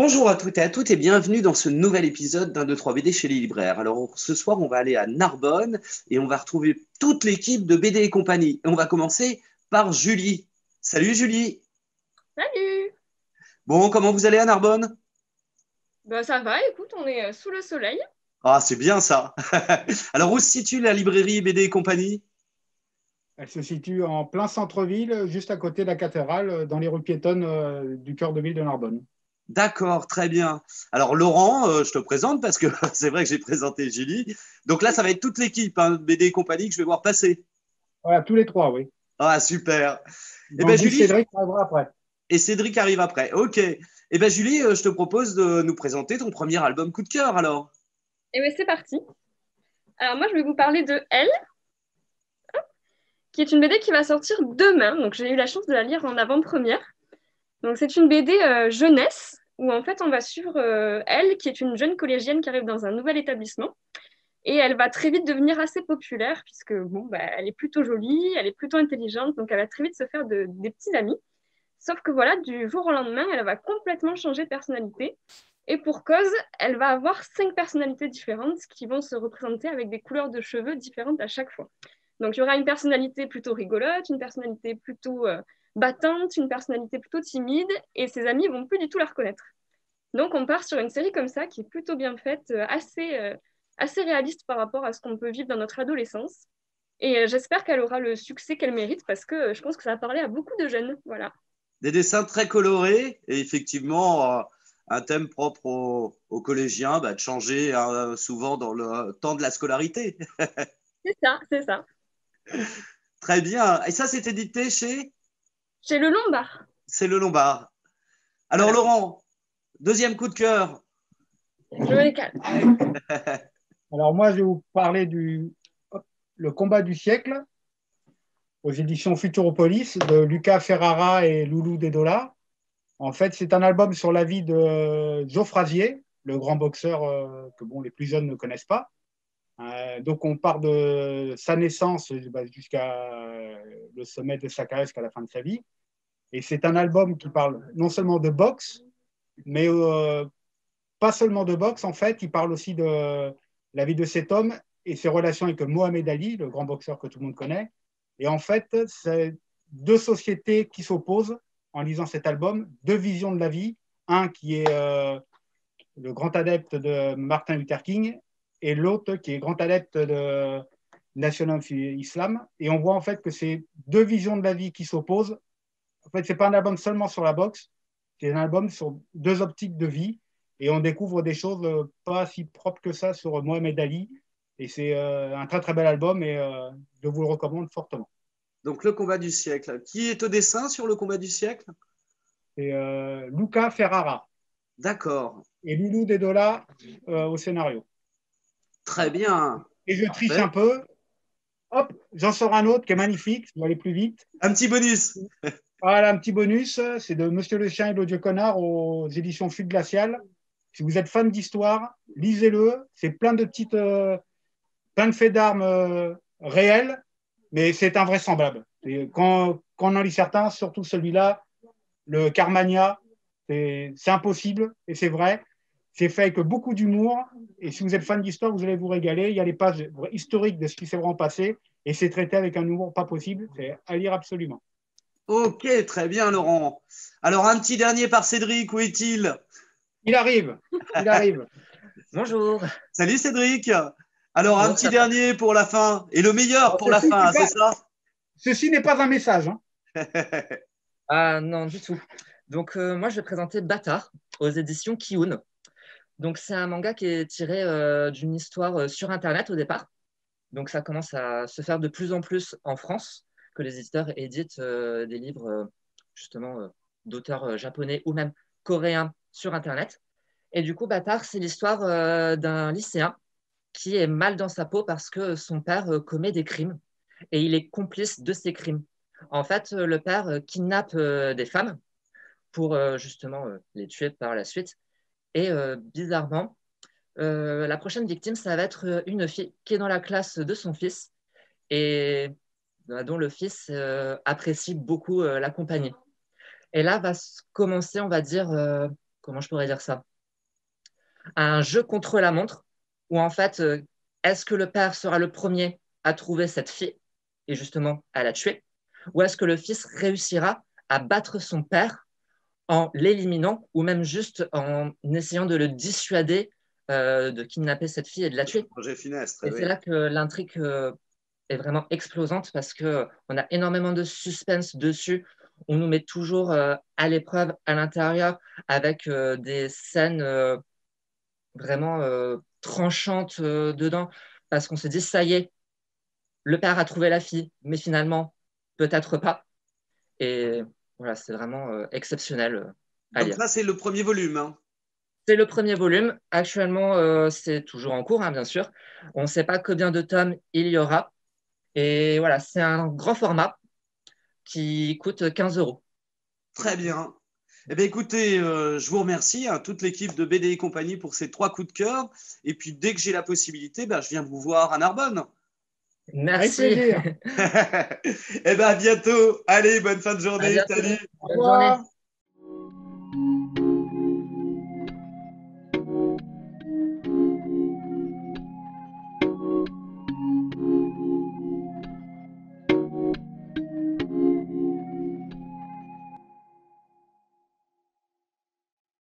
Bonjour à toutes et à toutes et bienvenue dans ce nouvel épisode d'un 2 3 BD chez les libraires. Alors ce soir, on va aller à Narbonne et on va retrouver toute l'équipe de BD et compagnie. Et on va commencer par Julie. Salut Julie. Salut! Bon, comment vous allez à Narbonne? Bah ça va, écoute, on est sous le soleil. Ah, c'est bien ça. Alors où se situe la librairie BD et compagnie? Elle se situe en plein centre-ville, juste à côté de la cathédrale, dans les rues piétonnes du cœur de ville de Narbonne. D'accord, très bien. Alors Laurent, je te présente parce que c'est vrai que j'ai présenté Julie. Donc là, ça va être toute l'équipe BD et compagnie que je vais voir passer. Voilà, tous les trois, oui. Ah, super. Eh J'en bien doute Julie, Cédric arrivera après. et Cédric arrive après. Ok. Eh bien, Julie, je te propose de nous présenter ton premier album coup de cœur, alors. Et bien c'est parti. Alors moi je vais vous parler de Elle, qui est une BD qui va sortir demain. Donc j'ai eu la chance de la lire en avant-première. Donc c'est une BD jeunesse, où en fait on va suivre Elle, qui est une jeune collégienne qui arrive dans un nouvel établissement. Et elle va très vite devenir assez populaire, puisque bon, bah, elle est plutôt jolie, elle est plutôt intelligente, donc elle va très vite se faire des petits amis. Sauf que voilà, du jour au lendemain, elle va complètement changer de personnalité. Et pour cause, elle va avoir 5 personnalités différentes qui vont se représenter avec des couleurs de cheveux différentes à chaque fois. Donc il y aura une personnalité plutôt rigolote, une personnalité plutôt battante, une personnalité plutôt timide, et ses amis vont plus du tout la reconnaître. Donc on part sur une série comme ça qui est plutôt bien faite, assez réaliste par rapport à ce qu'on peut vivre dans notre adolescence. Et j'espère qu'elle aura le succès qu'elle mérite parce que je pense que ça va parler à beaucoup de jeunes. Voilà. Des dessins très colorés et effectivement, un thème propre aux collégiens, de changer souvent dans le temps de la scolarité. C'est ça, c'est ça. Très bien. Et ça, c'était dicté chez Chez Le Lombard. C'est le Lombard. Alors, Voilà. Laurent, deuxième coup de cœur. Je me les calme. Alors moi, je vais vous parler Le combat du siècle, aux éditions Futuropolis, de Lucas Ferrara et Loulou Dedola. En fait, c'est un album sur la vie de Joe Frazier, le grand boxeur que bon, les plus jeunes ne connaissent pas. Donc on part de sa naissance jusqu'à le sommet de sa carrière, jusqu'à la fin de sa vie. Et c'est un album qui parle non seulement de boxe, mais pas seulement de boxe, en fait, il parle aussi de la vie de cet homme et ses relations avec Mohamed Ali, le grand boxeur que tout le monde connaît. Et en fait, c'est deux sociétés qui s'opposent en lisant cet album, deux visions de la vie. Un qui est le grand adepte de Martin Luther King et l'autre qui est grand adepte de National Islam. Et on voit en fait que c'est deux visions de la vie qui s'opposent. En fait, ce n'est pas un album seulement sur la boxe, c'est un album sur deux optiques de vie. Et on découvre des choses pas si propres que ça sur Mohamed Ali. Et c'est un très très bel album et je vous le recommande fortement. Donc, le combat du siècle. Qui est au dessin sur le combat du siècle? C'est Luca Ferrara D'accord. et Loulou Dedola au scénario. Très bien. Et je triche Parfait. un peu. Hop, j'en sors un autre qui est magnifique, je vais aller plus vite. Un petit bonus. Voilà, un petit bonus, c'est de Monsieur le Chien et l'Odieux Connard aux éditions Fuite Glaciale. Si vous êtes fan d'histoire, lisez-le. C'est plein de faits d'armes réels, mais c'est invraisemblable. Et quand on en lit certains, surtout celui-là, le Carmania, c'est impossible et c'est vrai. C'est fait avec beaucoup d'humour. Et si vous êtes fan d'histoire, vous allez vous régaler. Il y a les pages historiques de ce qui s'est vraiment passé et c'est traité avec un humour pas possible. C'est à lire absolument. Ok, très bien, Laurent. Alors, un petit dernier par Cédric, où est-il? Il arrive, il arrive. Bonjour. Salut Cédric. Alors, un Bonjour, petit ça va. dernier pour la fin. Et le meilleur Alors, pour la fin, c'est ça? ceci n'est pas un message, hein. Ah non, du tout. Donc, moi, je vais présenter Bâtard aux éditions Kiun. Donc, c'est un manga qui est tiré d'une histoire sur Internet au départ. Donc, ça commence à se faire de plus en plus en France, que les éditeurs éditent des livres, justement, d'auteurs japonais ou même coréens sur Internet. Et du coup, Bâtard, c'est l'histoire d'un lycéen qui est mal dans sa peau parce que son père commet des crimes et il est complice de ces crimes. En fait, le père kidnappe des femmes pour justement les tuer par la suite. Et bizarrement, la prochaine victime, ça va être une fille qui est dans la classe de son fils et dont le fils apprécie beaucoup la compagnie. Et là va commencer, on va dire, comment je pourrais dire ça? Un jeu contre la montre où en fait, est-ce que le père sera le premier à trouver cette fille et justement à la tuer, ou est-ce que le fils réussira à battre son père en l'éliminant ou même juste en essayant de le dissuader de kidnapper cette fille et de la tuer. Projet Finestre, Et oui. c'est là que l'intrigue est vraiment explosante parce qu'on a énormément de suspense dessus. On nous met toujours à l'épreuve à l'intérieur avec des scènes vraiment tranchantes dedans parce qu'on se dit, ça y est, le père a trouvé la fille, mais finalement, peut-être pas. Et voilà, c'est vraiment exceptionnel à Donc lire. là, c'est le premier volume. Hein. C'est le premier volume. Actuellement, c'est toujours en cours, hein, bien sûr. On ne sait pas combien de tomes il y aura. Et voilà, c'est un grand format qui coûte 15 euros. Très bien. Eh bien, écoutez, je vous remercie, hein, toute l'équipe de BD et compagnie pour ces 3 coups de cœur. Et puis, dès que j'ai la possibilité, ben, je viens vous voir à Narbonne. Avec Merci. plaisir. Eh bien, à bientôt. Allez, bonne fin de À journée. bientôt. Salut. Au Bonne journée. revoir.